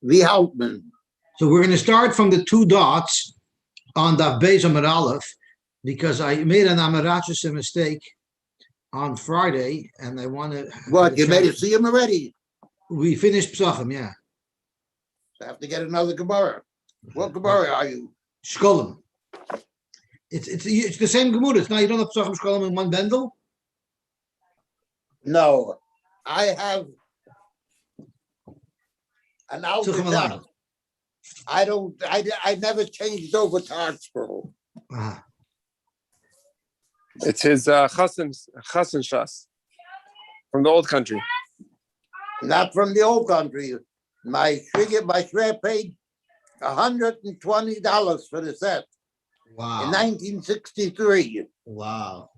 Wie Hauptmann. So we're going to start from the two dots on Daf Beis Amud Aleph because I made an Amarachis mistake on Friday, and I want to. What, you made it see him already? We finished Psachim, yeah. I have to get another Gemara. What Gemara are you? Shkolim. It's the same Gemara. It's not, you don't have Psachim Shkolim in one bundle? No, I have an Alpha. I never changed over to Art Scroll. It's his Chassan Shas from the old country. Not from the old country. My share paid $120 for the set. Wow. In 1963. Wow.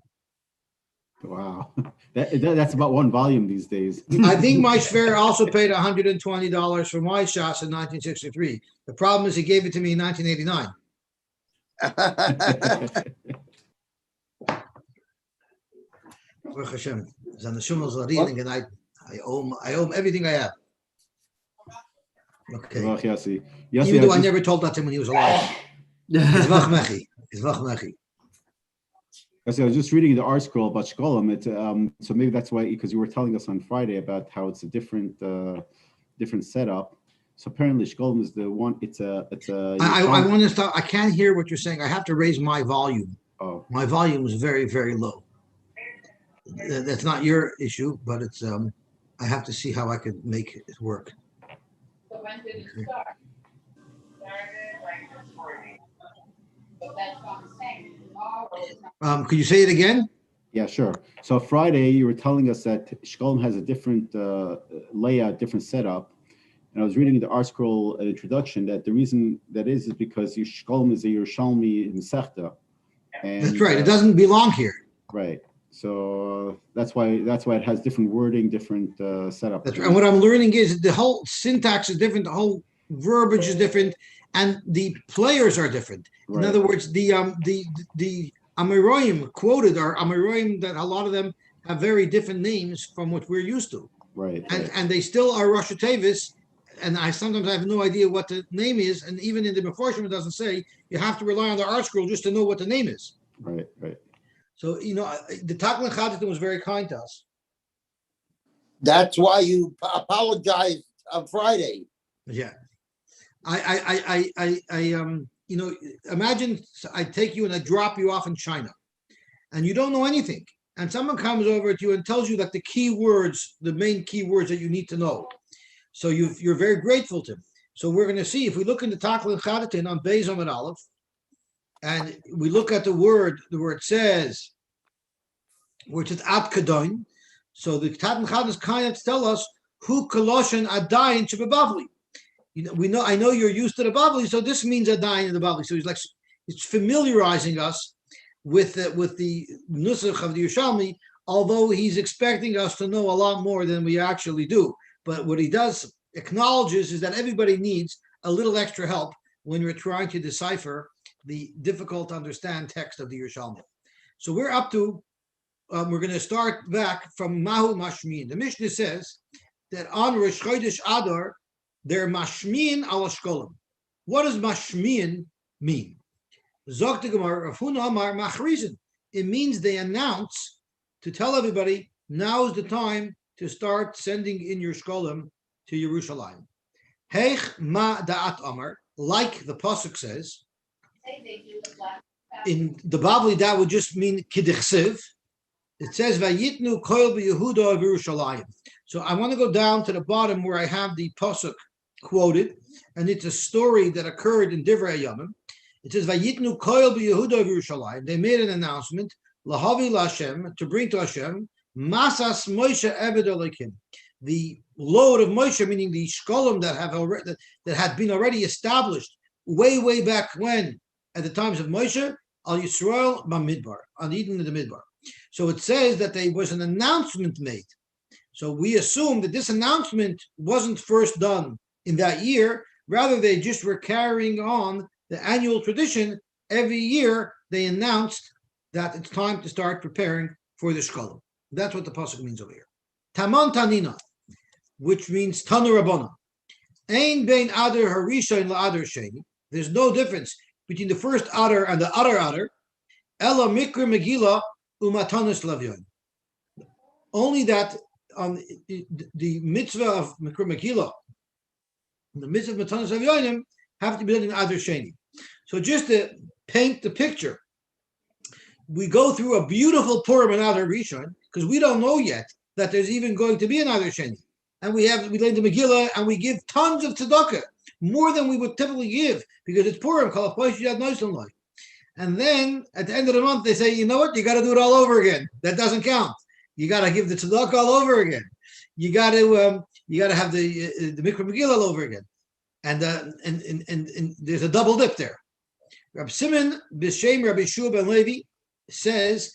That's about one volume these days. I think my shver also paid $120 for my Shas in 1963. The problem is he gave it to me in 1989. Baruch Hashem. And I owe him everything I have. Okay. Yosy, even though I never told that to him when he was alive. Izvach Mechi. I was just reading the art scroll about Shkolim. So maybe that's why, because you were telling us on Friday about how it's a different setup. So apparently Shkolim is the one. I want to stop. I can't hear what you're saying. I have to raise my volume. Oh, my volume is very, very low. That's not your issue, but it's. I have to see how I could make it work. So when did it start? Started like this morning. But that's what I'm saying. Could you say it again? Yeah, sure. So Friday, you were telling us that Shkolim has a different layout, different setup. And I was reading the art scroll introduction that the reason that is because Shkolim is a Yerushalmi Masechta. That's right. It doesn't belong here. Right. So that's why it has different wording, different setup. That's right. And what I'm learning is the whole syntax is different, the whole verbiage is different, and the players are different. Right. In other words, the Amiroim quoted are Amiroim that a lot of them have very different names from what we're used to. Right. And they still are Rosh Tevis, and I sometimes have no idea what the name is, and even in the Meforshim it doesn't say. You have to rely on the art scroll just to know what the name is. Right. So, the Taklan Chadatim was very kind to us. That's why you apologized on Friday. Yeah. Imagine I take you and I drop you off in China and you don't know anything. And someone comes over to you and tells you that the main keywords that you need to know. So you're very grateful to him. So we're going to see, if we look in the Taklan Chadatin on Beis Amud Aleph, and we look at the word where it says, which is Ad Kadoin. So the Taklan Chadatin kind of tell us who Koloshen Adayin Shebabavli. I know you're used to the Bavli, so this means Adayin in the Bavli. So it's familiarizing us with the Nusach of the Yerushalmi, although he's expecting us to know a lot more than we actually do. But what he does acknowledges is that everybody needs a little extra help when we're trying to decipher the difficult to understand text of the Yerushalmi. So we're up to, we're going to start back from Mahu Mashmin. The Mishnah says that on Rosh Chodesh Adar, they're mashmin al shkolim. What does mashmin mean? Zok the Gemara, Rav Huna Amar machrizin. It means they announce to tell everybody, now is the time to start sending in your shkolim to Yerushalayim. Heich ma da'at Amar, like the pasuk says. In the Bavli, that would just mean kiddichsiv. It says vayitnu koil b'Yehuda of Yerushalayim. So I want to go down to the bottom where I have the pasuk quoted, and it's a story that occurred in Divrei Yamim. It says, "Vayitnu koil b'Yehuda of Yerushalayim." They made an announcement, lahavi Lashem, to bring to Hashem, masas Moshe Eved Elokim, the load of Moshe, meaning the shkolim that had been already established way back when, at the times of Moshe, al Yisrael b'Midbar, on Eden in the Midbar. So it says that there was an announcement made. So we assume that this announcement wasn't first done in that year. Rather, they just were carrying on the annual tradition. Every year, they announced that it's time to start preparing for the shkolim. That's what the pasuk means over here. Taman Tanina, which means Tanu Rabbana. Ein bein Adar Harishon la'Adar Sheni. There's no difference between the first Adar and the other Adar. Ella Mikra Megillah Umatanis Lavyon. Only that on the mitzvah of Mikra Megillah, the mitzvah of Matanis Lavyonim have to be done in Adar Sheni. So just to paint the picture, we go through a beautiful Purim in Adar Rishon because we don't know yet that there's even going to be an Adar Sheni. And we learn the Megillah and we give tons of tzedakah, more than we would typically give because it's Purim. And then at the end of the month, they say, you know what? You got to do it all over again. That doesn't count. You got to give the tzedakah all over again. You got to have the Mikra Megillah all over again. And there's a double dip there. Rabbi Simon B'Shem Rabbi Shua ben Levi says,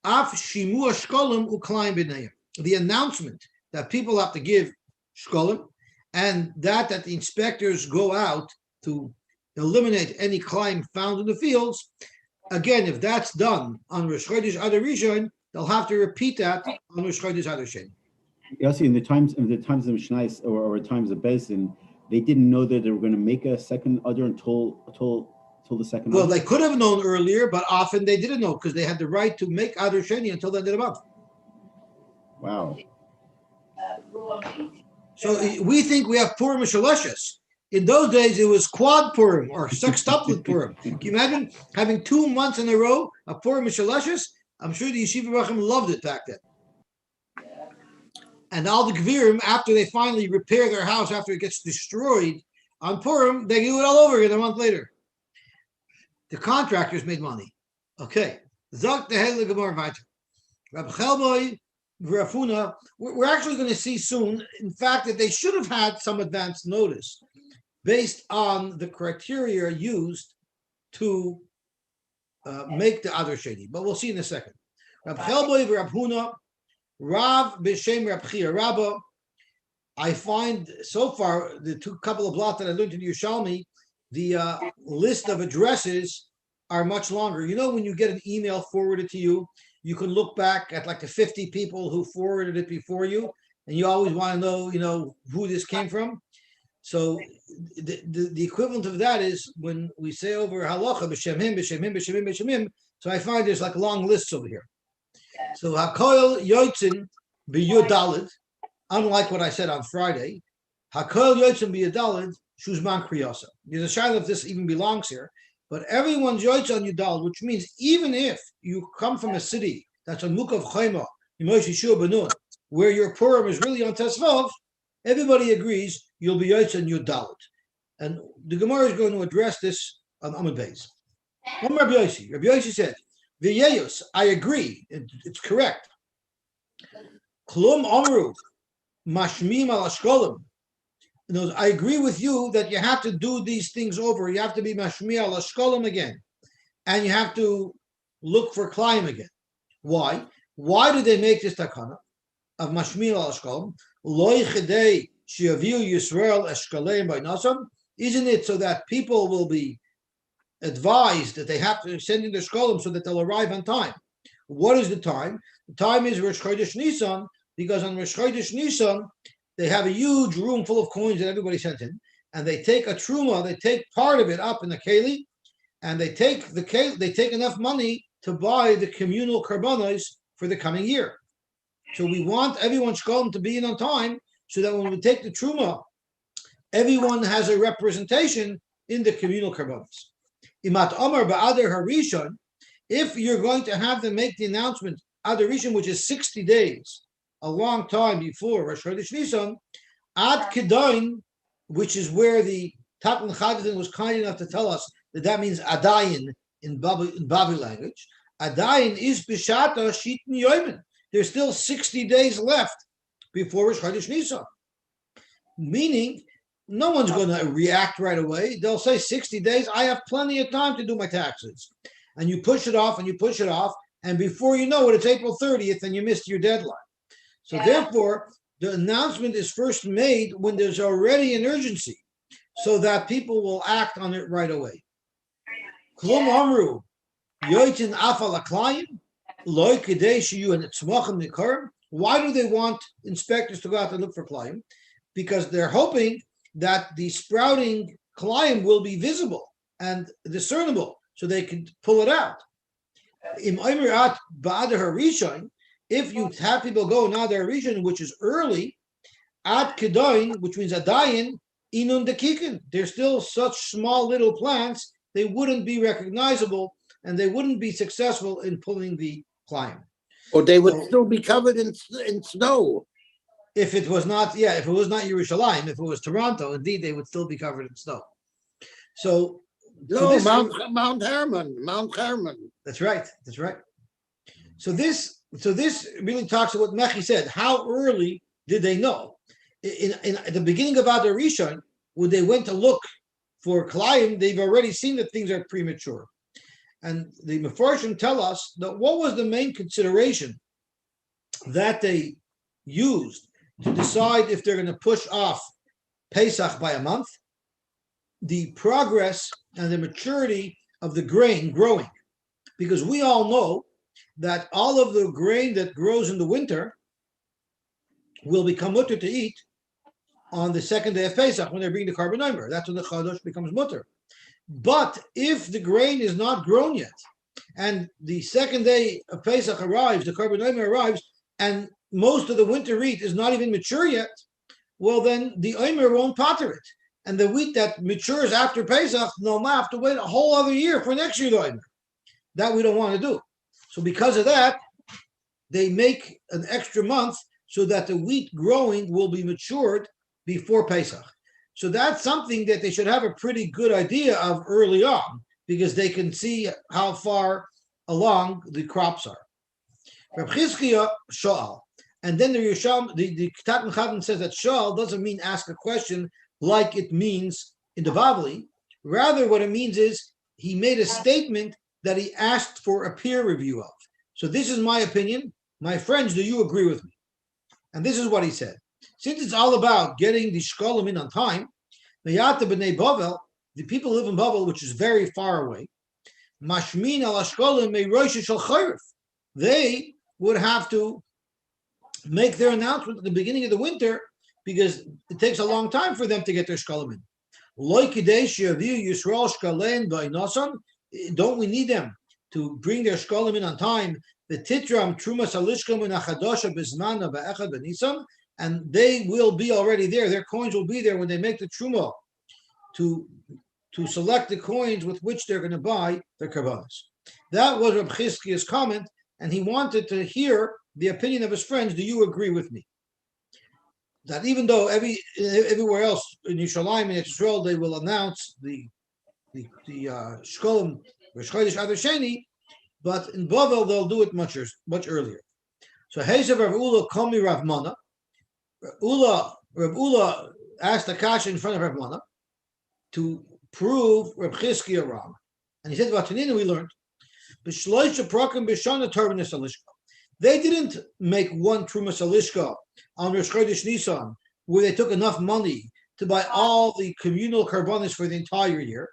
Af Shimua Shkolim Uklayim B'Neim. The announcement that people have to give Shkolim, and that the inspectors go out to eliminate any climb found in the fields. Again, if that's done on Rosh Chodesh Adar Rishon, they'll have to repeat that on Rosh Chodesh Adar Sheni. Yossi, in the times of Mishnais or times of Bezdin, they didn't know that they were going to make a second Adar until the second. Well, Adar. they could have known earlier, but often they didn't know because they had the right to make Adar Sheni until the end of the month. Wow. So we think we have Purim Shalashas. In those days, it was quad Purim or sextuplet Purim. Can you imagine having 2 months in a row of Purim Shalashas? I'm sure the Yeshiva Rachim loved it back then. And all the Gvirim, after they finally repair their house after it gets destroyed on Purim, they do it all over again a month later. The contractors made money. Okay. Zok the Hedle Gemara Vayter. Rab Chelboy, Rafuna, we're actually going to see soon, in fact, that they should have had some advance notice based on the criteria used to make the Adar Sheni. But we'll see in a second. Rab Chelboy, Rab Huna, Rav B'Shem Rab Chia Rabba. I find so far the couple of blots that I learned in Yerushalmi, the list of addresses are much longer. You know, when you get an email forwarded to you, you can look back at like the 50 people who forwarded it before you, and you always want to know, who this came from. So the equivalent of that is when we say over halacha b'shem him, b'shem him, b'shem him, b'shem him. So I find there's like long lists over here. So hakoil yotzin b'yudalid, unlike what I said on Friday, hakoil yotzin b'yudalid shuzman kriyasa. There's a shaila if this even belongs here. But everyone's yoitz on Yudal, which means even if you come from a city that's on Mukav Chayma, where your Purim is really on Tesvav, everybody agrees you'll be yoitz on Yudalit. And the Gemara is going to address this on Amud Beis. Rabbi Yosy said, V'yeyos, I agree, it's correct. Klum Amru, Mashmim al Ashkolim. I agree with you that you have to do these things over. You have to be mashmiya l'shkolim again, and you have to look for climb again. Why? Why did they make this takana of mashmiya l'shkolim? Loy chedei shiaviu Yisrael eshkaleim by nasam. Isn't it so that people will be advised that they have to send in their shkolim so that they'll arrive on time? What is the time? The time is Rosh Chodesh Nisan, because on Rosh Chodesh Nisan they have a huge room full of coins that everybody sent in, and they take a truma, they take part of it up in the keli, and they take enough money to buy the communal karbanos for the coming year. So we want everyone's shkolim to be in on time, so that when we take the truma, everyone has a representation in the communal karbanos. Imat Amar ba'Adar Harishon, if you're going to have them make the announcement Adar Rishon, which is 60 days, a long time before Rosh Chodesh Nisan, Ad Kedain, which is where the Tatan Chadin was kind enough to tell us that means Adayin in Babi language. Adayin is Bishata Shitin Yoimin. There's still 60 days left before Rosh Chodesh Nisan. Meaning, no one's going to react right away. They'll say 60 days, I have plenty of time to do my taxes. And you push it off and you push it off, and before you know it, it's April 30th and you missed your deadline. So therefore, the announcement is first made when there's already an urgency, so that people will act on it right away. Klum Amru, Yoitin Afal Aklayim, Loy Kadesh you and Tzmachim Nikarim. Why do they want inspectors to go out and look for Klayim? Because they're hoping that the sprouting climb will be visible and discernible, so they can pull it out. If you have people go in Adar region, which is early, at kedoin, which means adayin, inun dekikin. They're still such small little plants, they wouldn't be recognizable and they wouldn't be successful in pulling the climb. Or they would still be covered in snow. If it was not Yerushalayim, if it was Toronto, indeed they would still be covered in snow. So No, Mount Hermon. That's right. So this really talks about what Mechi said. How early did they know? At the beginning of Adar Rishon, when they went to look for Klayim, they've already seen that things are premature. And the Mefarshim tell us that what was the main consideration that they used to decide if they're going to push off Pesach by a month? The progress and the maturity of the grain growing. Because we all know that all of the grain that grows in the winter will become mutter to eat on the second day of Pesach when they bring the carbon number. That's when the Chadosh becomes mutter. But if the grain is not grown yet, and the second day of Pesach arrives, the carbon number arrives, and most of the winter wheat is not even mature yet, well then the Omer won't pater it. And the wheat that matures after Pesach, they'll have to wait a whole other year for next year. That we don't want to do. So because of that, they make an extra month so that the wheat growing will be matured before Pesach. So that's something that they should have a pretty good idea of early on, because they can see how far along the crops are. Reb Chizkiya Sha'al. And then the Katan Chatan says that Sha'al doesn't mean ask a question like it means in the Bavli. Rather, what it means is he made a statement that he asked for a peer review of. So this is my opinion. My friends, do you agree with me? And this is what he said. Since it's all about getting the shkolim in on time, Meyata b'nei Bavel, the people who live in Bavel, which is very far away, mashmin al shkolim meirosh shel chayif. They would have to make their announcement at the beginning of the winter, because it takes a long time for them to get their shkolim in. Don't we need them to bring their shkolim in on time? The titram trumas alishkom in achadosha bismana ba'echad b'nisan, and they will be already there. Their coins will be there when they make the truma to select the coins with which they're going to buy their karbanos. That was Reb Chizkiya's comment, and he wanted to hear the opinion of his friends. Do you agree with me? That even though everywhere else in Yerushalayim and Israel they will announce the shkolim Rosh Chodesh Adar Sheni, but in Bavel they'll do it much earlier. So Heisav Rav Ula Komi Rav Mana. Rav Ula asked Akash in front of Rav Mana to prove Reb Chizkiya wrong, and he said, "Vatanina we learned b'shloisha prakim b'shana turbanis alishka." They didn't make one trumas alishka on Rosh Chodesh Nisan where they took enough money to buy all the communal karbanis for the entire year.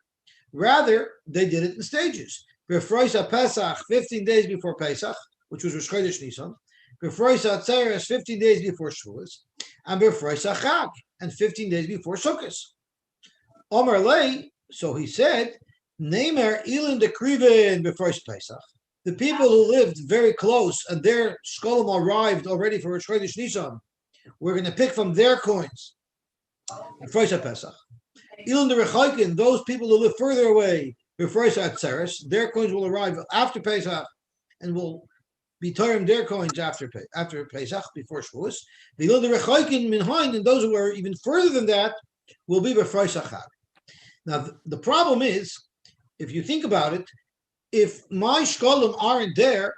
Rather, they did it in stages. Befroisa Pesach, 15 days before Pesach, which was Rosh Chodesh Nisan. Befroisa Atzeres, 15 days before Shavuos. And Befroisa Chag, and 15 days before Sukkot. Omer Lei, so he said, Neimer Ilin de Kriven Befroisa Pesach. The people who lived very close and their shkolim arrived already for Rosh Chodesh Nisan, we're going to pick from their coins. Befroisa Pesach. Ilin de Rechaikin, those people who live further away, Befroisa Atzeres, their coins will arrive after Pesach and will be termed their coins after Pesach, before Shavuos. The Ilin de Rechaikin Minhain, and those who are even further than that will be Befroisa Chag. Now, the problem is, if you think about it, if my shkolim aren't there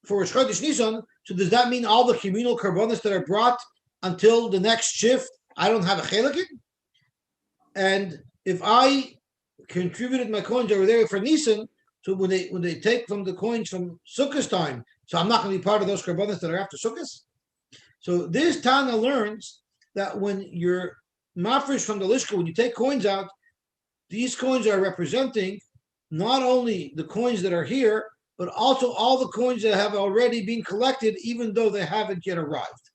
for Rosh Chodesh Nisan, so does that mean all the communal karbonos that are brought until the next shift, I don't have a chelik in? And if I contributed my coins over there for Nisan, so when they take from the coins from Sukkot time, so I'm not going to be part of those karbonos that are after Sukkot. So this Tana learns that when you're mafresh from the lishka, when you take coins out, these coins are representing not only the coins that are here, but also all the coins that have already been collected, even though they haven't yet arrived.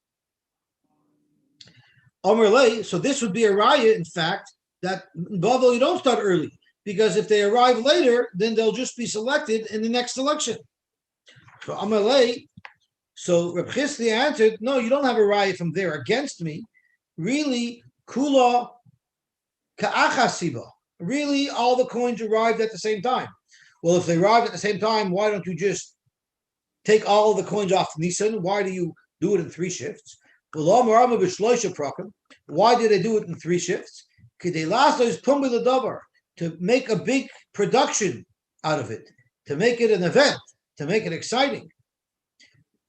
So this would be a raya, in fact, that Bavel you don't start early, because if they arrive later, then they'll just be selected in the next election. So Amalei, so Reb Chisli answered, no, you don't have a raya from there against me. Really, Kula Ka'achasiba. Really, all the coins arrived at the same time. Well, if they arrived at the same time, why don't you just take all the coins off Nisan? Why do you do it in 3 shifts? Why did they do it in 3 shifts? To make a big production out of it, to make it an event, to make it exciting.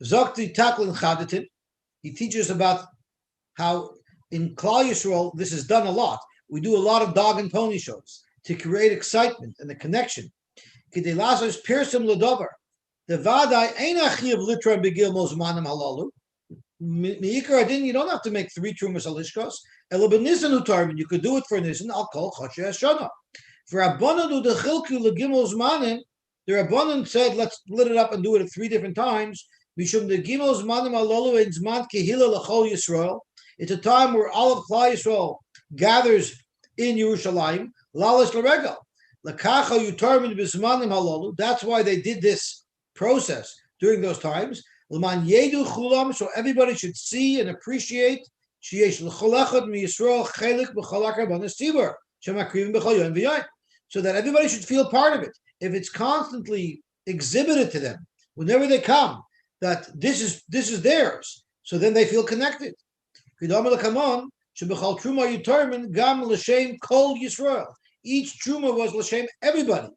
Zakti Taklin Chadatin, he teaches about how in Klal Yisrael this is done a lot. We do a lot of dog and pony shows to create excitement and the connection. Kidei lasos piercem ledover. The vadai ein achiv litra begil mozmanim halalu. Meikar adin, you don't have to make 3 trumas alishkos. Elo benisan utarmin, you could do it for nisan. I'll call choshe hashana. For Rabbanan do the chilku legimel zmanim, the Rabbanan said, let's split it up and do it at 3 different times. Mishum the gimel zmanim halalu in zman kehila lechol Yisrael. It's a time where all of Klal Yisrael gathers in Yerushalayim. Lalas l'regal. Lakacha yutarmin b'zmanim halalu. That's why they did this process during those times. L'man yedu chulam, so everybody should see and appreciate. Sheyesh l'chol echad miYisrael chelik b'chol hakabanas tzibur shemakrivim b'chol yom v'yom. So that everybody should feel part of it. If it's constantly exhibited to them whenever they come, that this is theirs, so then they feel connected. Each truma was l'shem everybody.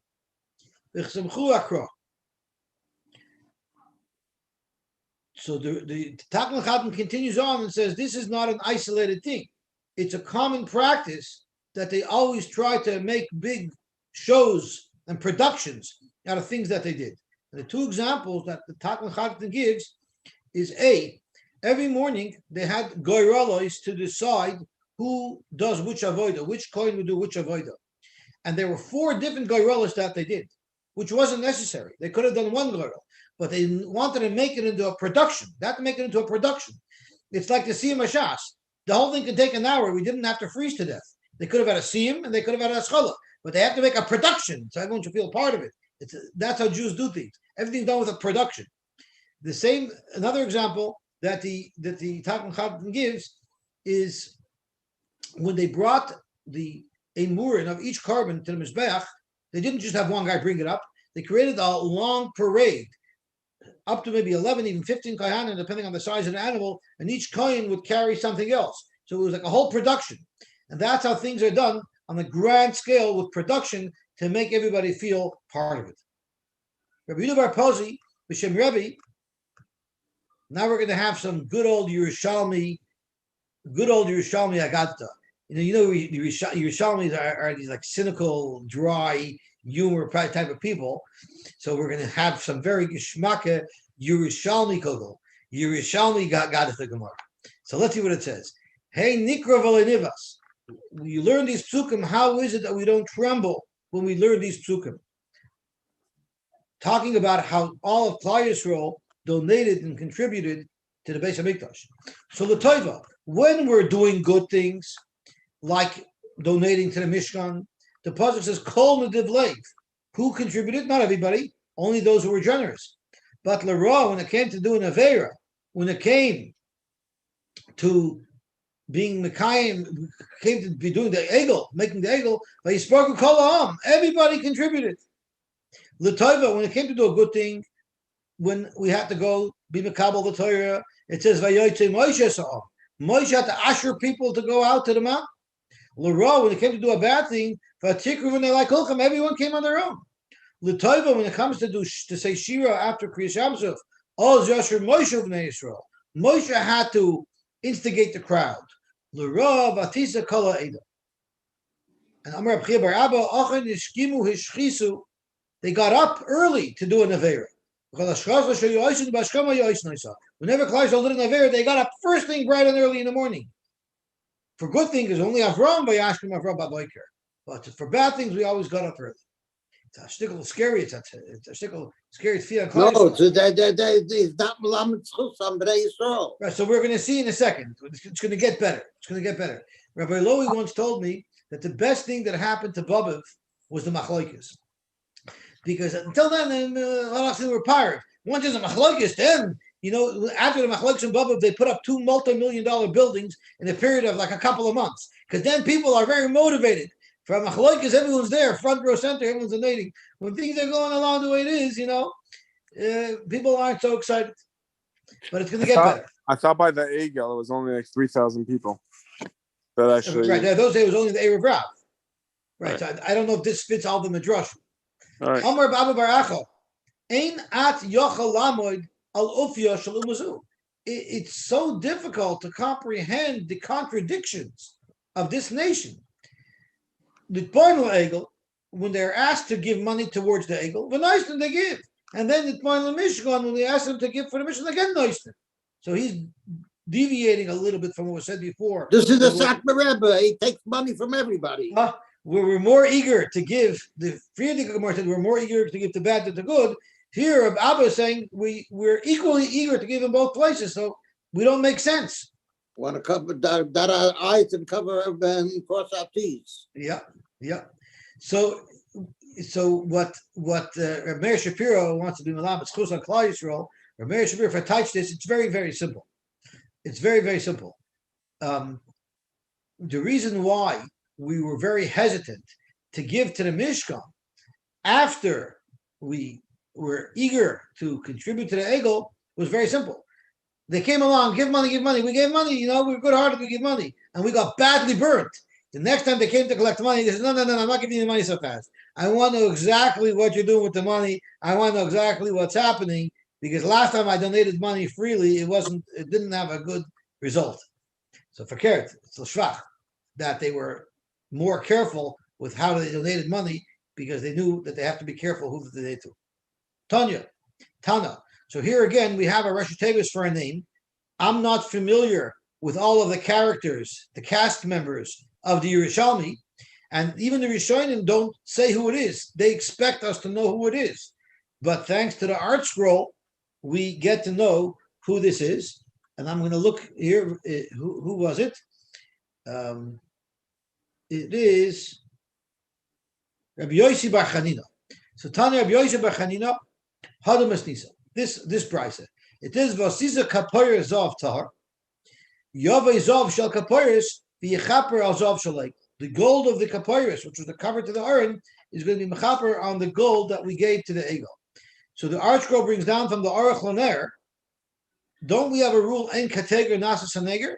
So the Taklan Chatan continues on and says this is not an isolated thing. It's a common practice that they always try to make big shows and productions out of things that they did. And the 2 examples that the Taklan Chatan gives is every morning they had goyralos to decide who does which avoida, which coin would do which avoida. And there were 4 different goyralos that they did, which wasn't necessary. They could have done 1 goyral, but they wanted to make it into a production. They had to make it into a production. It's like the Siyam Hashas. The whole thing could take an hour. We didn't have to freeze to death. They could have had a Siyam and they could have had a Schola, but they have to make a production, so everyone should feel part of it. That's how Jews do things. Everything's done with a production. Another example that the Taklan Chatan gives is when they brought the emurin of each carbon to the Mizbeach, they didn't just have one guy bring it up. They created a long parade, up to maybe 11, even 15 kohanim, depending on the size of the animal, and each kohen would carry something else. So it was like a whole production. And that's how things are done on a grand scale with production to make everybody feel part of it. Rabbi Yehuda Bar Pozi, B'Shem Rebbe, now we're going to have some good old Yerushalmi Agata. Yerushalmis are these like cynical, dry, humor type of people. So we're going to have some very geschmacke Yerushalmi kogel. Yerushalmi Gadata Gemara. So let's see what it says. Hey, Nikra Volenivas. You learn these psukim. How is it that we don't tremble when we learn these psukim? Talking about how all of Klal Yisrael donated and contributed to the Beis Hamikdash. So the Tova, when we're doing good things, like donating to the Mishkan, the pasuk says Kol Nediv Leiv. Who contributed? Not everybody, only those who were generous. But Lerah, when it came to doing Avera, when it came to being Mekayim, came to be doing the Egel, making the Egel, Vayisparku Kol Ha'am, everybody contributed. L'Tova, when it came to do a good thing, when we had to go be Mekabel the Torah, it says Vayoytze Moshe Sa'am. Moshe had to usher people to go out to the mountain. L'Ra, when it came to do a bad thing, Vatikru when they like Hulcham, everyone came on their own. L'Tova, when it comes to say Shira after Kriyas Yamsuf, Oz Yasher Moshe Bnei Yisrael. Moshe had to instigate the crowd. L'Ra Vatisa Kala Eda. And Amar Abchia Bar Abba, Achan Yishkimu Hishchisu, they got up early to do an Avera. Whenever Klal Yisrael did an Avera, they got up first thing bright and early in the morning. For good things, only Avram by Yashkim Avram Baboiker. But for bad things, we always got up early. It's a shtickle scary. It's a shtickle scary. It's No, it's not Melamed Zchus on Bnei Yisrael. Right, so we're going to see in a second. It's going to get better. It's going to get better. Rabbi Lowy once told me that the best thing that happened to Bobiv was the machloikis. Because until then, they were pirate. Once there's a machloikis, then, after the machloikis and Bobiv, they put up $2 multi-million buildings in a period of like a couple of months. Because then people are very motivated. For machloikis, everyone's there, front row center, everyone's donating. When things are going along the way it is, people aren't so excited. But it's going to get better. I thought by the Egel it was only like 3,000 people. That actually. Right. Those days was only the Erev Rav. Right. Right. So I don't know if this fits all the midrash. All right. Amar Baba Baracho, Ein at yochel lamoid al ufya shel umazu. It's so difficult to comprehend the contradictions of this nation. The Poinal Egel, when they're asked to give money towards the Egel, the Neisten they give. And then the Poinal Mishkan, when they ask them to give for the mission, they get Neisten. So he's deviating a little bit from what was said before. This is the Satmar Rebbe. He takes money from everybody. We're more eager to give. The Friedrich Gemara said we're more eager to give the bad than the good. Here, Abba is saying we're equally eager to give in both places, so we don't make sense. Want to cover dot our I's and cover and cross our T's. Yeah. So what Rav Meir Shapiro wants to do Melamed Zchus on Klal Yisrael. Rav Meir Shapiro, if I touch this, it's very, very simple. It's very, very simple. The reason why we were very hesitant to give to the Mishkan after we were eager to contribute to the Egel was very simple. They came along, give money. We gave money, we were good-hearted, we give money. And we got badly burnt. The next time they came to collect money, they said, no, I'm not giving you the money so fast. I want to know exactly what you're doing with the money. I want to know exactly what's happening, because last time I donated money freely, it didn't have a good result. So verkehrt, it's l'shvach, that they were more careful with how they donated money, because they knew that they have to be careful who they donate to. Tana. So here again, we have a Rosh Tevis for a name. I'm not familiar with all of the characters, the cast members of the Yerushalmi, and even the Rishonim don't say who it is. They expect us to know who it is. But thanks to the art scroll, we get to know who this is. And I'm going to look here. Who was it? It is Rabbi Yosy Bar Chanina. So Tanya Rabbi Yosy Bar Chanina, Hadamas Nisa. This brisa. It is Vasiza Kapoyer Zav Tahar. Yavei Zav Shel Kapoyeris v'Yechaper Al Zav Shalek. The gold of the Kapoyeris, which was the cover to the Aron, is going to be Mechaper on the gold that we gave to the Egel. So the art scroll brings down from the Aruch Laner. Don't we have a rule en kateger nasa saneger?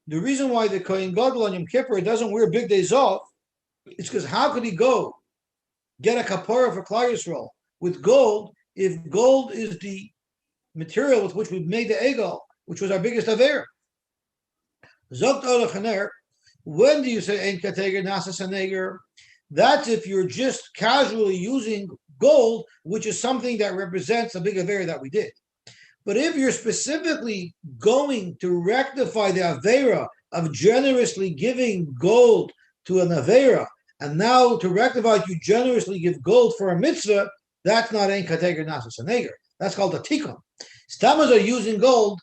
The reason why the Kohen Gadol on Yom Kippur doesn't wear big day Zav is because how could he go get a kapara for Klal Yisrael with gold if gold is the material with which we made the Egel, which was our biggest aver? Zogt Aruch Laner. When do you say en kateger nasa saneger? That's if you're just casually using gold, which is something that represents a big aver that we did. But if you're specifically going to rectify the Avera of generously giving gold to an Avera, and now to rectify it, you generously give gold for a mitzvah, that's not Ein Kateger Nasa Saneger. That's called a Tikkun. Stammers are using gold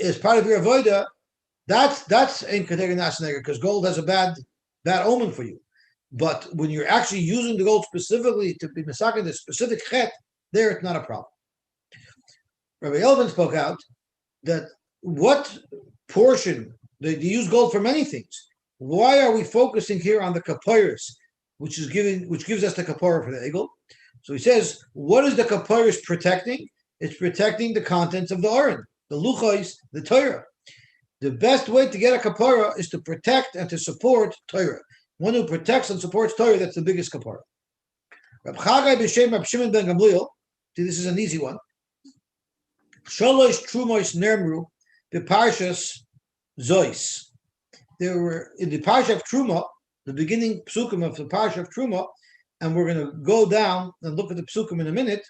as part of your Avodah. That's Ein Kateger Nasa Saneger, because gold has a bad omen for you. But when you're actually using the gold specifically to be masakin the specific chet, there it's not a problem. Rabbi Elvin spoke out that what portion, they use gold for many things. Why are we focusing here on the kaporos, which gives us the kapara for the egel? So he says, what is the kaporos protecting? It's protecting the contents of the Aron, the luchos, the Torah. The best way to get a kapara is to protect and to support Torah. One who protects and supports Torah, that's the biggest kapara. Rab Chagai b'shem Rab Shimon ben Gamliel, see, this is an easy one. Shalosh Trumos Nermru, the Parshas Zois. There were in the Parsha of Truma, the beginning psukim of the Parsha of Truma, and we're going to go down and look at the psukim in a minute.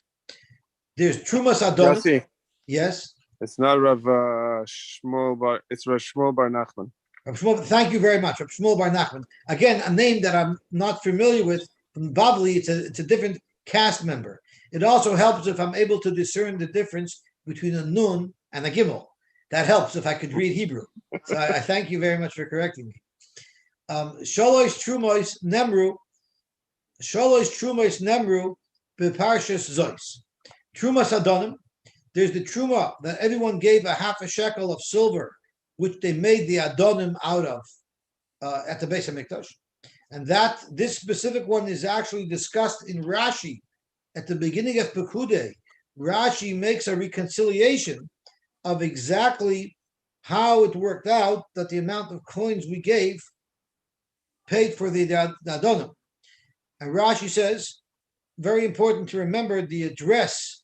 There's Trumas Adon. Yossi, Yes. it's not Rav Shmuel Bar. It's Rav Shmuel Bar Nachman. Rav Shmuel, thank you very much, Rav Shmuel Bar Nachman. Again, a name that I'm not familiar with From Babli, it's a different cast member. It also helps if I'm able to discern the difference between a nun and a gimel. That helps if I could read Hebrew. So I thank you very much for correcting me. Shalosh Trumois Nemru, Beparshas Zois. Trumas Adonim. There's the truma that everyone gave a half a shekel of silver, which they made the Adonim out of at the Beis HaMikdash. And this specific one is actually discussed in Rashi at the beginning of Pekudei. Rashi makes a reconciliation of exactly how it worked out that the amount of coins we gave paid for the Adonim. And Rashi says, very important to remember the address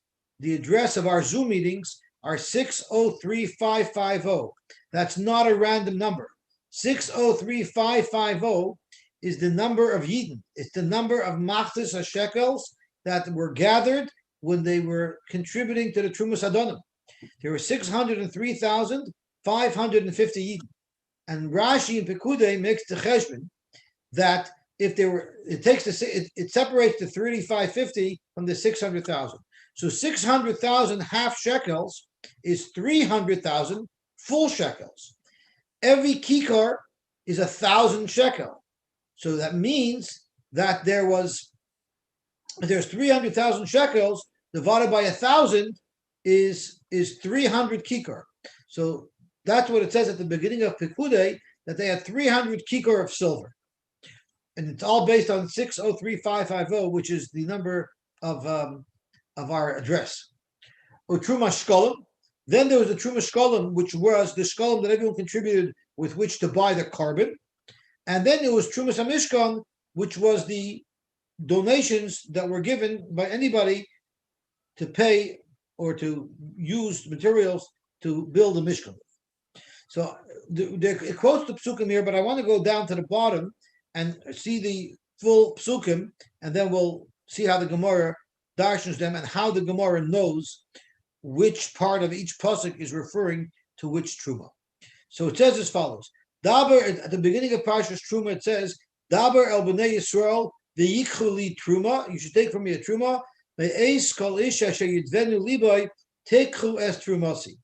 of our Zoom meetings are 603550. That's not a random number. 603550 is the number of Yidden. It's the number of Machzis HaShekels that were gathered when they were contributing to the Trumas Adonim. There were 603,550 Yidden. And Rashi in Pekudei makes the cheshbon that if there were, it separates the 3550 from the 600,000. So 600,000 half shekels is 300,000 full shekels. Every kikar is 1,000 shekel. So that means that there's 300,000 shekels divided by 1,000 is 300 kikar. So that's what it says at the beginning of Pekudei, that they had 300 kikar of silver. And it's all based on 603550, which is the number of our address. Or Truma Shkolim. Then there was the Truma Shkolim, which was the Shkolim that everyone contributed with which to buy the carbon. And then there was Trumas HaMishkan, which was the donations that were given by anybody to pay or to use materials to build a Mishkan. So it quotes the Psukim here, but I want to go down to the bottom and see the full Psukim, and then we'll see how the Gemara darshans them and how the Gemara knows which part of each pasuk is referring to which truma. So it says as follows: Daber at the beginning of Parshas Truma, it says, "Daber el bnei Yisrael v'yichlu li truma." You should take from me a truma. Me'eis kol ish asher yidvenu libay tekhu es trumasi.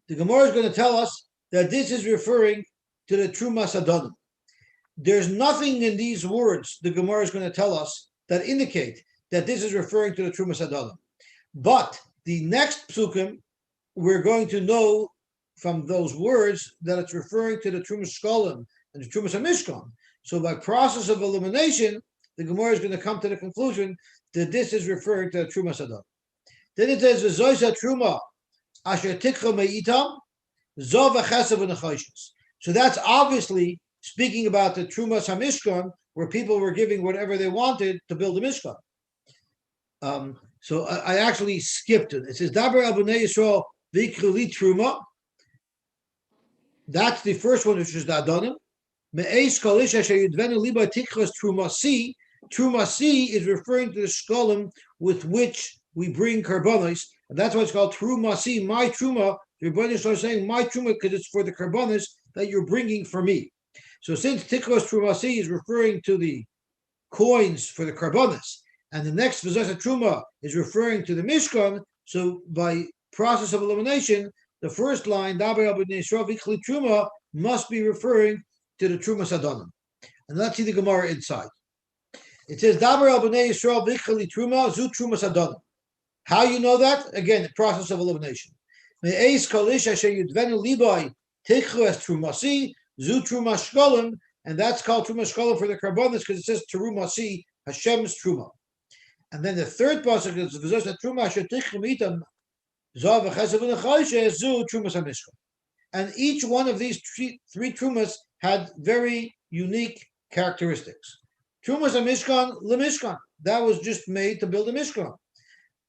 The Gemara is going to tell us that this is referring to the Trumas Adonim. There's nothing in these words the Gemara is going to tell us that indicate that this is referring to the Trumas Adonim. But the next psukim, we're going to know from those words that it's referring to the Trumas Shkolim and the Trumas HaMishkan. So by process of elimination, the Gemara is going to come to the conclusion that this is referring to the Trumas Adonim. Then it says, "V'zoysa Truma asher tikcha me'itam zov v'chesav v'nechoshes." So that's obviously speaking about the Trumas HaMishkan, where people were giving whatever they wanted to build a Mishkan. So I actually skipped it. It says, Daber el bnei Yisrael v'ikru li Truma. That's the first one, which is the Adonim. Me'eis kol ish asher yidvenu liba tikchas Trumasi. Trumasi is referring to the Shkolim with which we bring karbonos, and that's why it's called Trumasi, my Truma. The Rebbeinu starts saying my Truma because it's for the karbonos that you're bringing for me. So since Tikros Trumasi is referring to the coins for the karbonos, and the next V'zasa Truma is referring to the Mishkan, so by process of elimination, the first line, Daber el bnei Yisrael v'ikli Truma, must be referring to the Trumas Adonim. And let's see the Gemara inside. It says, Daber el bnei Yisrael v'ikli Truma, zu Trumas Adonim. How you know that? Again, the process of elimination. Me'eis kol ish asher yudvenu libay tikchu es Trumasi, zu Truma Shkolim, and that's called Truma Shkolim for the karbonos because it says Trumasi, Hashem's Truma. And then the third pasuk is V'zos Truma asher tikchu mitam zav v'chesav v'nechoshes zu Trumas HaMishkan. And each one of these three Trumas had very unique characteristics. Trumas HaMishkan leMishkan, that was just made to build a Mishkan.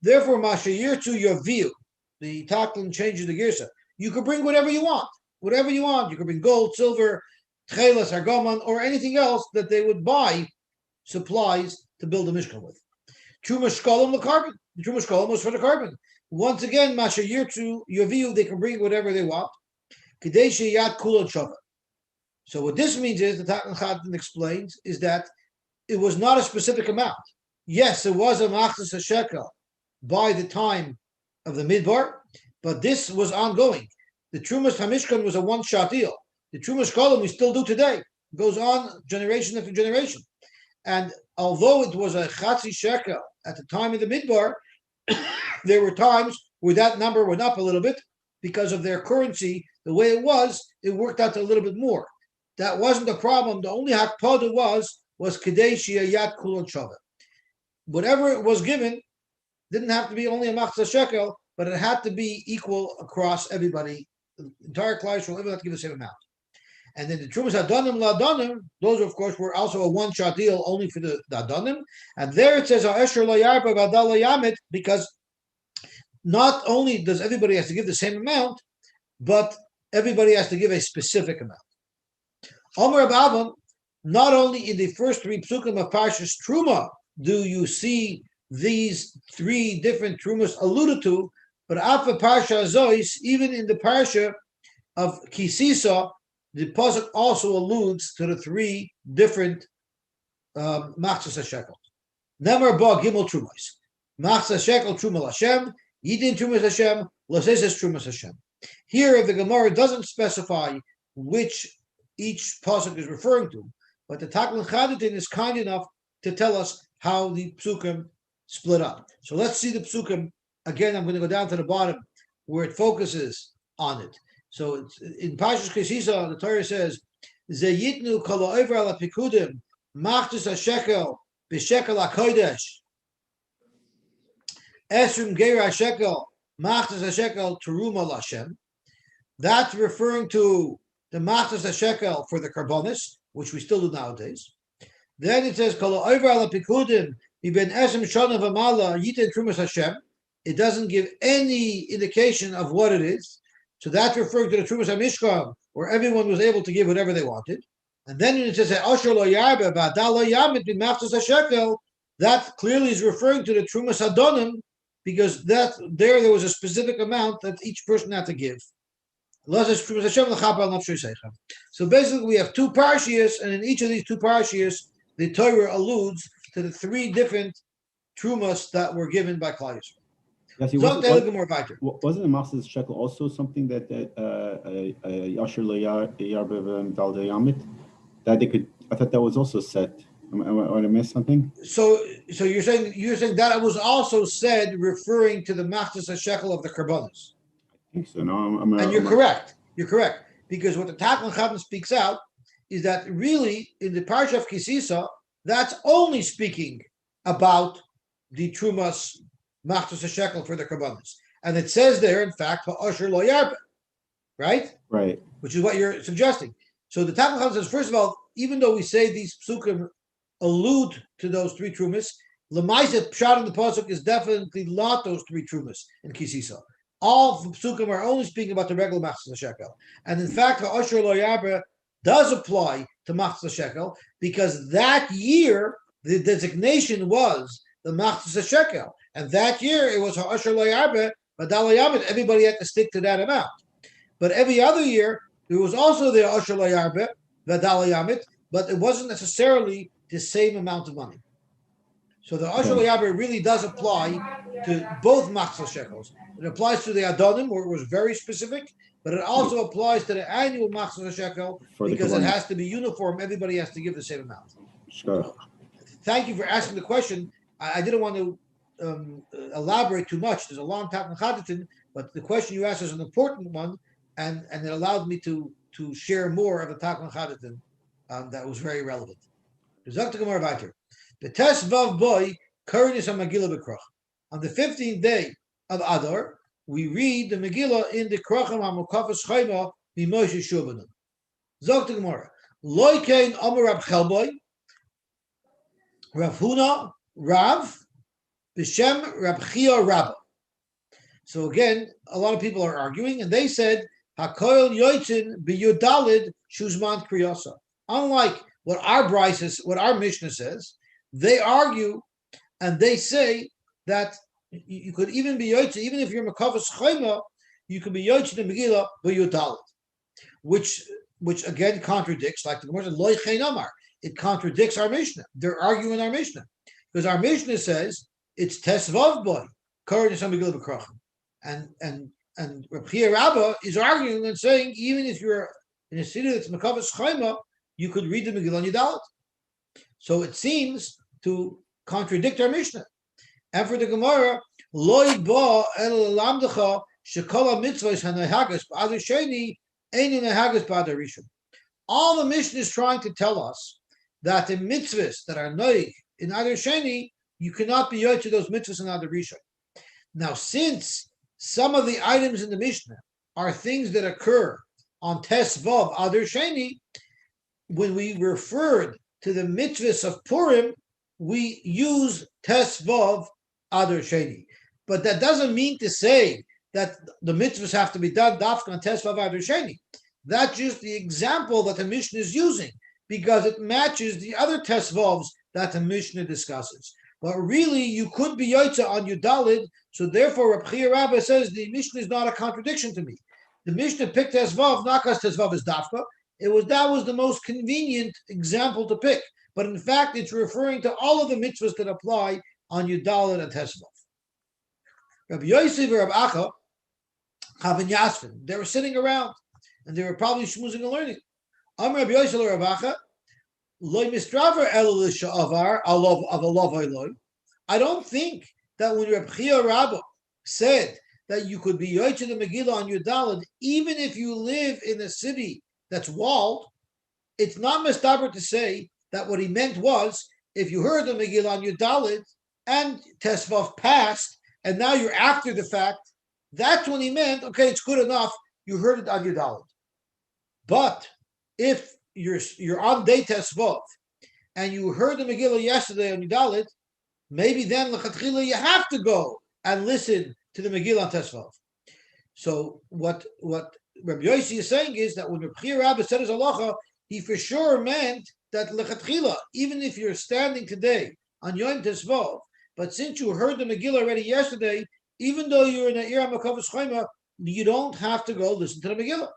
Therefore, Mashayir to your view, the Taklin changes the Girsa. You could bring whatever you want. Whatever you want. You could bring gold, silver, tchelas, argaman, or anything else that they would buy supplies to build a Mishkan with. Truma Shkolim the carbon. The Truma Shkolim was for the carbon. Once again, Mashayir to your view, they can bring whatever they want. Kadeshi Yat Kulon Shava. So what this means is, the Taklin Chatan explains, is that it was not a specific amount. Yes, it was a machzas shekel by the time of the midbar, but this was ongoing. The Trumas Hamishkan was a one-shot deal. The Trumas Kolam we still do today. It goes on generation after generation. And although it was a chatzi shekel at the time of the midbar, there were times where that number went up a little bit because of their currency. The way it worked out to a little bit more. That wasn't the problem. The only hakpada was kadesh yat kulon shava. Whatever it was given didn't have to be only a machzah shekel, but it had to be equal across everybody. The entire class will everyone have to give the same amount. And then the Trumas Adanim Ladanim, those of course were also a one-shot deal only for the Adanim. And there it says Esher Layarba Vadal Yamit, because not only does everybody have to give the same amount, but everybody has to give a specific amount. Omer Abavon, not only in the first three psukim of Parshas Truma do you see these three different Trumas alluded to, but after Parsha Zois, even in the Parsha of Kisisa, the pasuk also alludes to the three different machzas shekel. Nemer ba gimel trumas, machzas shekel truma Hashem, yidin trumas Hashem, laseses trumas Hashem. Here, the Gemara doesn't specify which each pasuk is referring to, but the Taklan Chaditin is kind enough to tell us how the psukim split up. So let's see the psukim again. I'm going to go down to the bottom where it focuses on it. So it's, in Parshas Kisisa, the Torah says, "Zeyitnu kol ha'over al ha'pikudim machzas hashekel b'shekel hakodesh esrim geir hashekel machzas hashekel teruma l'Hashem." That's referring to the machzas hashekel for the karbonis, which we still do nowadays. Then it says kol ha'over al ha'pikudim iben esrim shana v'mala yitin trumas Hashem. It doesn't give any indication of what it is. So that's referring to the Trumas HaMishkan, where everyone was able to give whatever they wanted. And then it says Asher lo yarbe v'adal lo yamit b'machzas hashekel. That clearly is referring to the Trumas Hadonim, because that there was a specific amount that each person had to give. So basically, we have two parshias, and in each of these two parshias, the Torah alludes to the three different Trumas that were given by Klal Yisrael. Yes, wasn't the machzas shekel also something that Yasher Yarbev Dal Yamit that they could? I thought that was also said. Am I miss something? So you're saying that it was also said referring to the machzas shekel of the karbonos. I think so. No, and you're correct. You're correct, because what the Taklan Chadin speaks out is that really in the Parsha of Kisisa, that's only speaking about the Trumas machzas shekel for the karbonos, and it says there, in fact, ha'asher lo yarbe, right? Right. Which is what you're suggesting. So the Taklan Chadin says, first of all, even though we say these psukim allude to those three trumas, Lemaisa pshat in the pasuk is definitely not those three trumas in Kisisa. All psukim are only speaking about the regular machzas shekel, and in fact, ha'asher lo yarbe does apply to machzas shekel, because that year the designation was the machzas shekel, and that year it was ha'asher lo yarbe v'adal lo yamit. Everybody had to stick to that amount. But every other year there was also the ha'asher lo yarbe v'adal lo yamit, but it wasn't necessarily the same amount of money. So the ha'asher lo yarbe really does apply to both machzas shekels. It applies to the Adonim, where it was very specific, but it also applies to the annual machzas shekel, because it has to be uniform. Everybody has to give the same amount. Sure. Thank you for asking the question. I didn't want to elaborate too much. There's a long Taklan Chaditin, but the question you asked is an important one, and it allowed me to share more of the Taklan Chaditin that was very relevant. The Tes Vav Boy Kurinis HaMegillah B'Kroch. On the 15th day of Adar, we read the Megillah in the Krochim HaMukafas Chayma B'Moshe Shubanim. Zok the Gemara. Loi Kein Omer Rab Chelboy Rav Huna Rav B'Shem Rab Chia Rabba. So again, a lot of people are arguing, and they said Hakoil Yoitzin B'Yudalid Shuzman Kriyasa. Unlike what our Mishnah says, they argue and they say that you could even be Yoitzi, even if you're Makavas Chayma, you could be Yoitzi the Megillah B'Yudalid, which again contradicts, like the Gemara said, Loi Chein Amar. it contradicts our Mishnah. They're arguing our Mishnah because our Mishnah says it's tesvav boy, and Reb Chia Rabbah is arguing and saying even if you're in a city that's Mekavas Chaima, you could read the Megillah Yudalit. So it seems to contradict our Mishnah. And for the Gemara, loy ba el lamdecha shekol mitzvahs hanahagas ba'adar sheni ein hanahagas ba'adar rishon. All the Mishnah is trying to tell us that the mitzvahs that are noig in Adar Sheni, you cannot be yoy to those mitzvahs in Adar Rishon. Now, since some of the items in the Mishnah are things that occur on Tes Vav Adar Sheni, when we referred to the mitzvahs of Purim, we use Tes Vav Adar Sheni. But that doesn't mean to say that the mitzvahs have to be done dafka on Tes Vav Adar Sheni. That's just the example that the Mishnah is using because it matches the other Tes Vavs that the Mishnah discusses. But really, you could be Yotza on Yudalid, so therefore Reb Chia Rabbah says the Mishnah is not a contradiction to me. The Mishnah picked Tes Vav, not because Tes Vav is dafka. That was the most convenient example to pick. But in fact, it's referring to all of the mitzvahs that apply on Yudalid and Tes Vav. Rabbi Yosef and Rabbi Acha, Chavin Yasvin, they were sitting around and they were probably schmoozing and learning. Am Rabbi Yosef and Rabbi Acha, Loy mistraver el sha'avar alav avalov. I don't think that when Reb Chia Rabbah said that you could be yoy to the Megillah on Yudalid, even if you live in a city that's walled, it's not mistaber to say that what he meant was if you heard the Megillah on Yudalid and Tesvav passed, and now you're after the fact, that's when he meant, okay, it's good enough, you heard it on Yudalid. But if you're on day Tesvav and you heard the Megillah yesterday on Yudalit, maybe then l'chatchila you have to go and listen to the Megillah on Tesvav. So what Rabbi Yossi is saying is that when Rabbi Chia Rabbah said his halacha, he for sure meant that l'chatchila, even if you're standing today on Yom Tesvav, but since you heard the Megillah already yesterday, even though you're in an Ira Makavas Chaima, you don't have to go listen to the Megillah.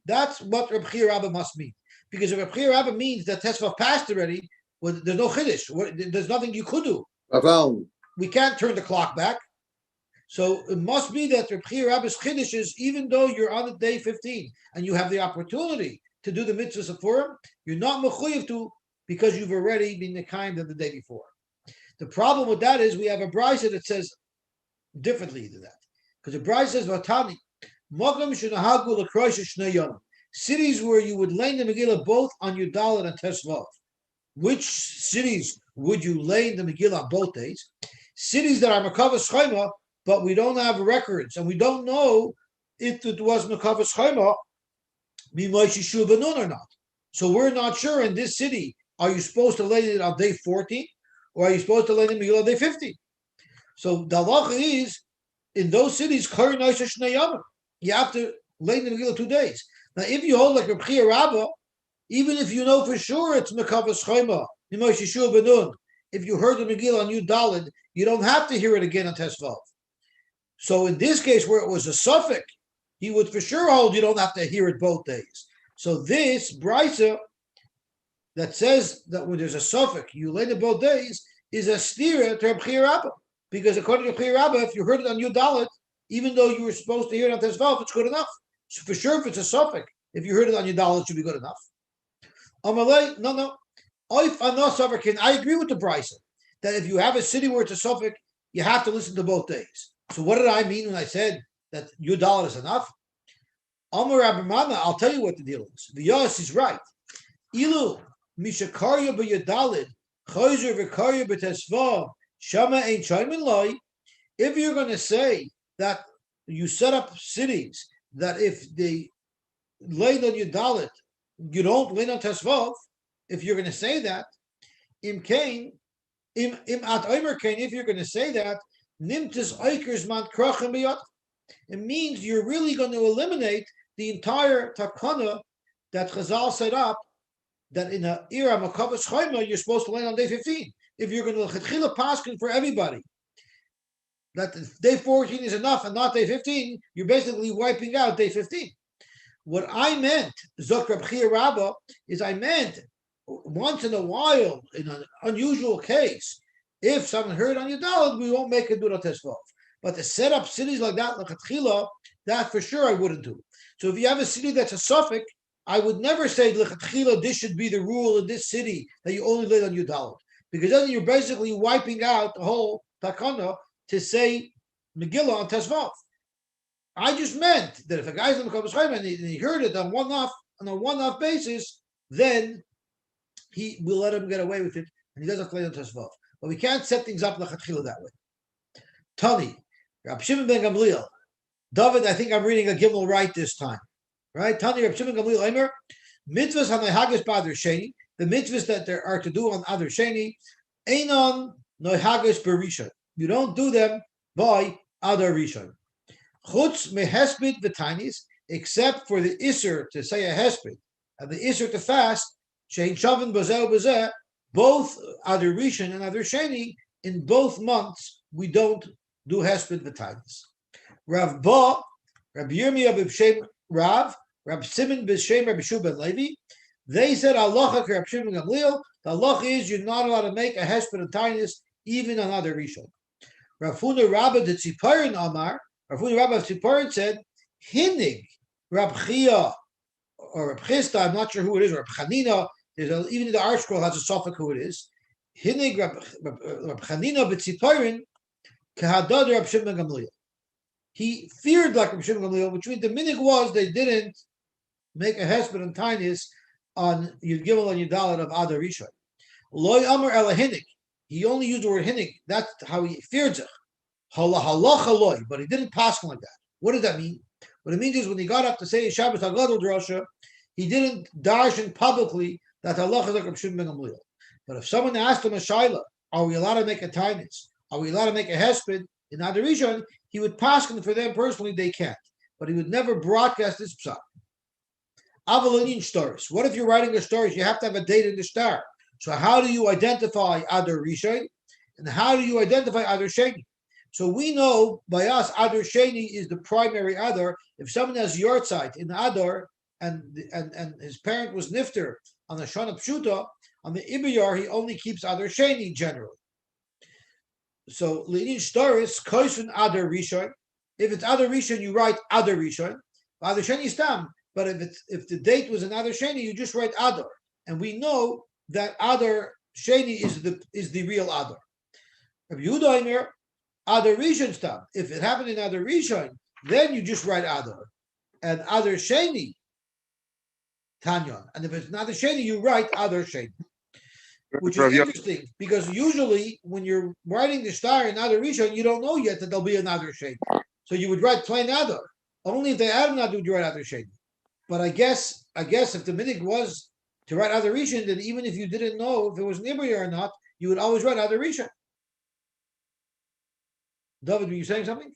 That's what Rabbi Chia Rabbah must mean. Because if Reb Chia Rabbah means that Tesvav passed already, well, there's no chiddush. There's nothing you could do. We can't turn the clock back. So it must be that Reb Chia Rabbah's chiddush is even though you're on the day 15 and you have the opportunity to do the mitzvahs of Purim, you're not mechuyev to because you've already been the kind of the day before. The problem with that is we have a brisa that says differently than that. Because the brisa says Vatani, Mogam Shunahagu L'Kroisha Shnei Yom. Cities where you would lay the Megillah both on Yudalit and Tesvav. Which cities would you lay the Megillah on both days? Cities that are Mekavas Chaima, but we don't have records, and we don't know if it was Mekavas Chaima, Mimoy Shishu Benun or not. So we're not sure in this city, are you supposed to lay it on day 14, or are you supposed to lay the Megillah on day 15? So the halacha is, in those cities, you have to lay the Megillah 2 days. Now, if you hold like Reb Chia Rabbah, even if you know for sure it's Mekavas Chaima, if you heard the Megillah on Yudalid, you don't have to hear it again on Tesvav. So in this case, where it was a suffix, he would for sure hold you don't have to hear it both days. So this brisa that says that when there's a suffix, you lay it both days, is a stira to Reb Chia Rabbah. Because according to Reb Chia Rabbah, if you heard it on Yudalid, even though you were supposed to hear it on Tesvav, it's good enough. So for sure, if it's a suffix, if you heard it on your dollar, it should be good enough. Amalei, no. I agree with the brisa that if you have a city where it's a suffix, you have to listen to both days. So what did I mean when I said that your dollar is enough? Amar Abimana, I'll tell you what the deal is. The Yos is right. Ilu mishakarya b'yadalid chayzer v'karya b'tesvav shama ein shaymin loy. If you're going to say that you set up cities that if they lay on your dalit, you don't lay on Tesvav, if you're going to say that, if you're going to say that, it means you're really going to eliminate the entire takana that Chazal set up, that in a era Makavas Chaima, you're supposed to lay on day 15. If you're going to Chetchila Paskin for everybody, that day 14 is enough and not day 15, you're basically wiping out day 15. What I meant, Zok Reb Chia Rabbah, is I meant once in a while, in an unusual case, if someone heard on your Dalit, we won't make it do the Tesvav. But to set up cities like that, like Lechatchila, that for sure I wouldn't do. So if you have a city that's a suffix, I would never say Lechatchila, this should be the rule in this city that you only lay on your Dalit. Because then you're basically wiping out the whole takana to say Megillah on Tesvav. I just meant that if a guy's in the Chavis Chaim and he heard it on a one-off basis, then he will let him get away with it, and he doesn't have to lay on Tesvav. But we can't set things up lechatchila that way. Tani, Rab Shimon ben Gamliel, David. I think I'm reading a Gimel right this time, right? Tani, Rab Shimon ben Gamliel, Eimer, mitzvahs hanayhagas ba'adar sheni. The mitzvahs that there are to do on Adar Sheni, einon noyhagas berishon. You don't do them by Adar Rishon. Chutz mehesped v'tainis, except for the Isser to say a hesped and the Isser to fast, shein shavin bazeh bazeh, both Adar Rishon and Adar Sheni, in both months, we don't do hesped v'tainis. Rav Ba, Rabbi Yirmiyah b'shem Rav, Rab Simon b'shem Rabbi Shua ben Levi, they said halacha Rab Shimon Gamliel, the halacha is you're not allowed to make a hesped and tainis even on Adar Rishon. Rav Huna Rabba de Tziparin Amar, Rav Huna Rabba of Tziparin said, Hinig Rab Chia or Rab Chista, I'm not sure who it is, or Rab Chanina, even the Art Scroll has a suffix who it is. Hinig Rab Chanina b'Tziparin kahadad Rab Shimon Gamliel. He feared like Rab Shimon Gamliel, which means the minig was they didn't make a hesped and tainis on Yud Gimel and Yudalit of Adar Rishon. Loy Amar Ela Hinig. He only used the word hinig. That's how he feared zich. Halacha loy, but he didn't pass like that. What does that mean? What it means is when he got up to say Shabbos Hagadol Drasha, he didn't darshan publicly that halacha is like Reb Shimon ben Gamliel. But if someone asked him a shaila, are we allowed to make a tainus? Are we allowed to make a hesped in Adar Rishon? He would pass for them personally. They can't, but he would never broadcast this psak. Avalinin stories. What if you're writing a story? You have to have a date in the star. So how do you identify Adar Rishon, and how do you identify Adar Sheni? So we know by us Adar Sheni is the primary Adar. If someone has yortzeit in Adar and his parent was nifter on the Shana Pshuta, on the Ibiyar he only keeps Adar Sheni generally. So Leinin Shtaris Koisen Adar Rishon. If it's Adar Rishon, you write Adar Rishon. Adar Sheni Stam. But if the date was an Adar Sheni, you just write Adar, and we know that Adar Sheni is the real Adar. Rabbi Yehuda Omer, Adar Rishon Stam. If it happened in Adar Rishon, then you just write Adar. And Adar Sheni, Tanyan. And if it's not Adar Sheni, you write Adar Sheni. Which is interesting, because usually when you're writing the star in Adar Rishon, you don't know yet that there'll be an Adar Sheni. So you would write plain Adar. Only if they add an Adar would you write Adar Sheni. But I guess if the minig was to write Adar Rishon, then even if you didn't know if it was Nibri or not, you would always write Adar Rishon. David, were you saying something?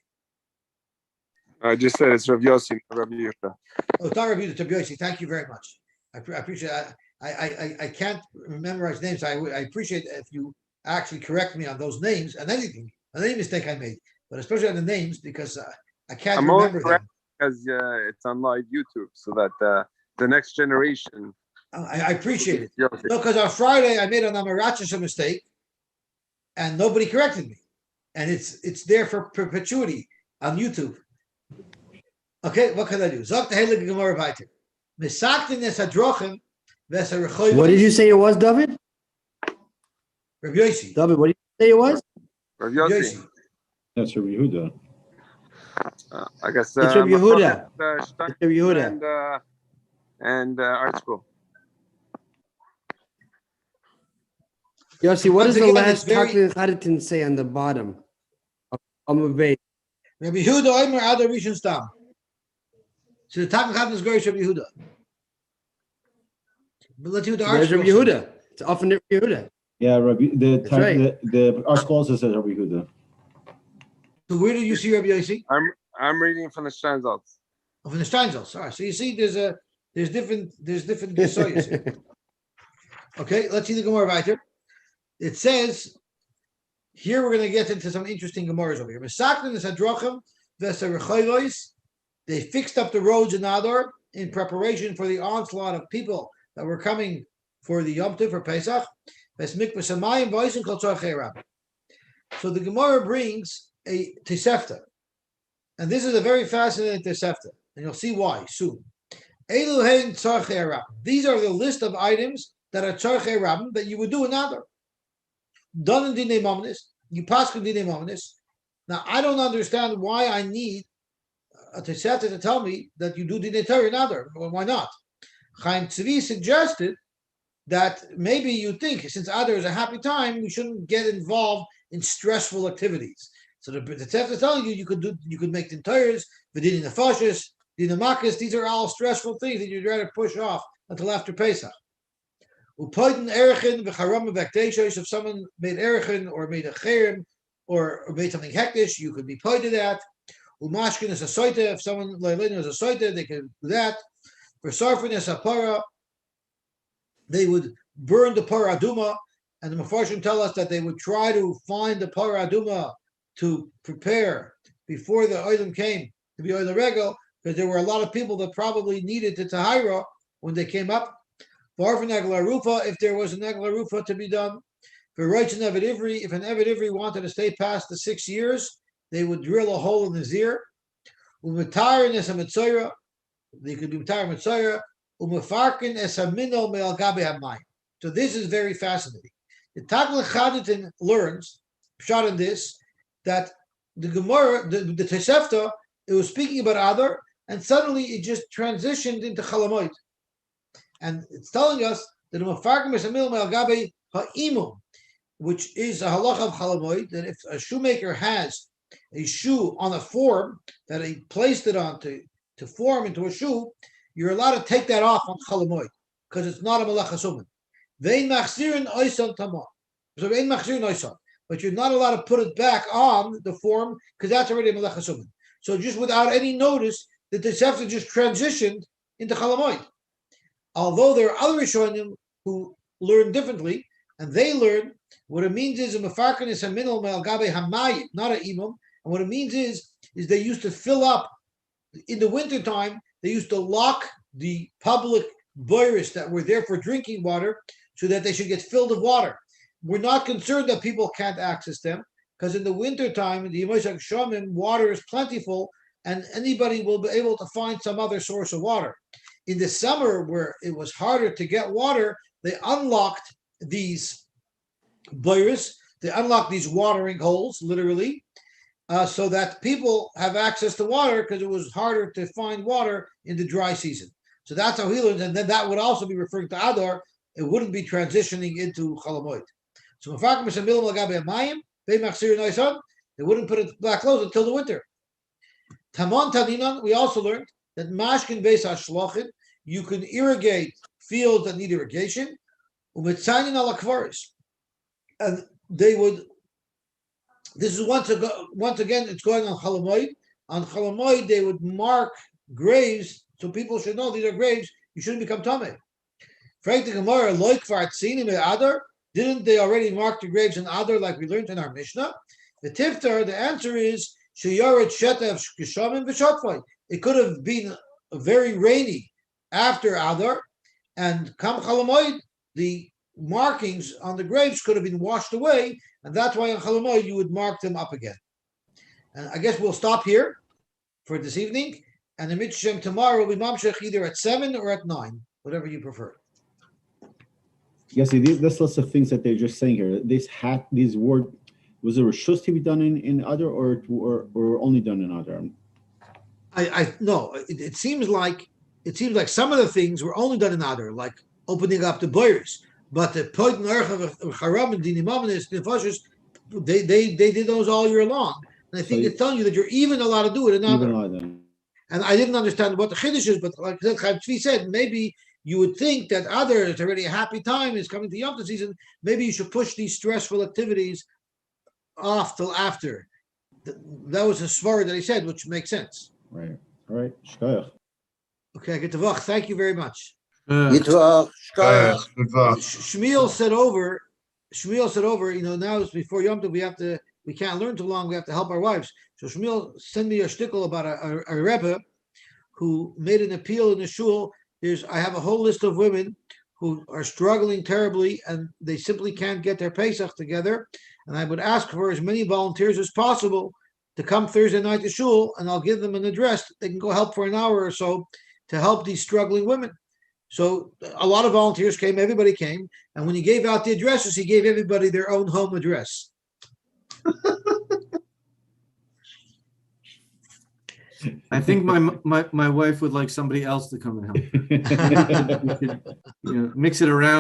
I just said it's Rav Yosy, Rav Yehuda. Oh, it's not Rav Yehuda, Rav Yosy. Thank you very much. I appreciate it. I can't memorize names. I appreciate if you actually correct me on those names and anything, on any mistake I made, but especially on the names because I can't remember them. Because it's on live YouTube, so that the next generation. I appreciate it. No, because on Friday I made an Amarachis mistake, and nobody corrected me, and it's there for perpetuity on YouTube. Okay, what can I do? What did you say it was, David? Rabbi Yossi. David, what did you say it was? Rav Yossi. That's Rabbi Yehuda. I guess It's Rabbi Yehuda. It's Rabbi Yehuda. And Art School. Yossi, what Once does the again, last it's very- Taklit Haditin say on the bottom of Amud Beit? Rabbi Yehuda Omer Adar Rishon Stam. So the Taklit Hadin is Gorish Rabbi Yehuda. But let's do the There's Rabbi Yehuda. It's often Rabbi Yehuda. Yeah, That's right. the article also says Rabbi Yehuda. So where did you see Rabbi Yossi? I'm reading from the Steinsaltz. Oh, from the Steinsaltz. All right. So you see, there's different Gesoyas here. Okay, let's see the Gemara weiter. It says here we're going to get into some interesting Gemaras over here. They fixed up the roads in Adar in preparation for the onslaught of people that were coming for the Yom Tov for Pesach. So the Gemara brings a Tosefta, and this is a very fascinating Tosefta, and you'll see why soon. These are the list of items that are tzarchei rabim that you would do in Adar. Done in Dinei Mamnis, you pass in Dinei Mamnis. Now I don't understand why I need a Tosefta to tell me that you do Dinei Torah in Adar. Well, why not? Chaim Tzvi suggested that maybe you think since Adar is a happy time, we shouldn't get involved in stressful activities. So the Tosefta is telling you you could make Tintayers, V'din Nefashis, Dinamakas. These are all stressful things that you'd rather push off until after Pesach. Upoiden Erechin v'charam v'akteishos. If someone made Erechin or made a cherem or made something hektish, you could be pointed at. Umashkin is a soita. If someone leilin is a soita, they could do that. For sarfin is a para, they would burn the para aduma, and the Mefarshim tell us that they would try to find the para aduma to prepare before the oilam came to be oilam regel, because there were a lot of people that probably needed the tahira when they came up. For negla rufa, if there was a negla rufa to be done. For rights in Eved Ivri, if an Eved Ivri wanted to stay past the 6 years, they would drill a hole in the zir. Umatar is a mitzayra, they could be mitzayra mitzayra. Umafarkin es a minol me'al gabe hamayim. So this is very fascinating. The Tagla Chaditin learns, shot in this, that the Gemara, the Tosefta, it was speaking about Adar, and suddenly it just transitioned into Chalamoid. And it's telling us that Umafarkin es a minol me'al gabe ha'imum, which is a halacha of Chalamoid, that if a shoemaker has a shoe on a form that he placed it on to form into a shoe, you're allowed to take that off on Chalamoid because it's not a melacha suman. Vein machzirin oisan tamah. So vein machzirin oisan, but you're not allowed to put it back on the form because that's already a melacha suman. So just without any notice, the Tosefta just transitioned into Chalamoid. Although there are other Rishonim who learn differently, and they learn what it means is a mefarkin is a minol me'al gabe hamayim, not an imam. And what it means is they used to fill up in the wintertime. They used to lock the public boiris that were there for drinking water so that they should get filled with water. We're not concerned that people can't access them because in the wintertime, in the Yemosha Shomim, water is plentiful and anybody will be able to find some other source of water. In the summer, where it was harder to get water, they unlocked these boiris, they unlocked these watering holes, literally, so that people have access to water because it was harder to find water in the dry season. So that's how he learns, and then that would also be referring to Adar. It wouldn't be transitioning into Chalamoid. So they wouldn't put it black clothes until the winter. Tamon Taninan, we also learned that Mashkin Beis HaShlochin, you can irrigate fields that need irrigation, Umetzainin ala Kvaris. And they would, this is once again, it's going on Chalamoid. On Chalamoid, they would mark graves so people should know these are graves. You shouldn't become Tameh. Frank the Gemara, Loik Fartzinim Adar, didn't they already mark the graves in Adar like we learned in our Mishnah? The Tiftar, the answer is, Sheyaret Shetev Geshamim V'Shotfai. It could have been very rainy after Adar, and Kam Chalamoid, the markings on the graves could have been washed away, and that's why on Chalamoid you would mark them up again. And I guess we'll stop here for this evening, and the Mitzvah tomorrow will be Mamshech either at 7 or at 9, whatever you prefer. Yes, this list of things that they're just saying here. These word, was there a reshus to be done in Adar or only done in Adar? I no. It seems like some of the things were only done in Adar, like opening up the boirs. But the point of Charam and Dinimamanis, they did those all year long. And I think it's telling you that you're even allowed to do it in Adar. And I didn't understand what the Chiddush is, but like Chaim Tzvi said, maybe you would think that Adar is already a happy time, is coming to Yom Tov season. Maybe you should push these stressful activities off till after. That was a svara that he said, which makes sense. Right. All right. Shkoyach. Okay, get to Vach. Thank you very much. Yitvach, shkoyach. Shmuel said over. Now it's before Yom Tov. We can't learn too long. We have to help our wives. So Shmuel sent me a shtickle about a Rebbe who made an appeal in the shul. I have a whole list of women who are struggling terribly and they simply can't get their Pesach together. And I would ask for as many volunteers as possible to come Thursday night to shul, and I'll give them an address. They can go help for an hour or so to help these struggling women. So a lot of volunteers came, everybody came. And when he gave out the addresses, he gave everybody their own home address. I think my wife would like somebody else to come and help. Mix it around.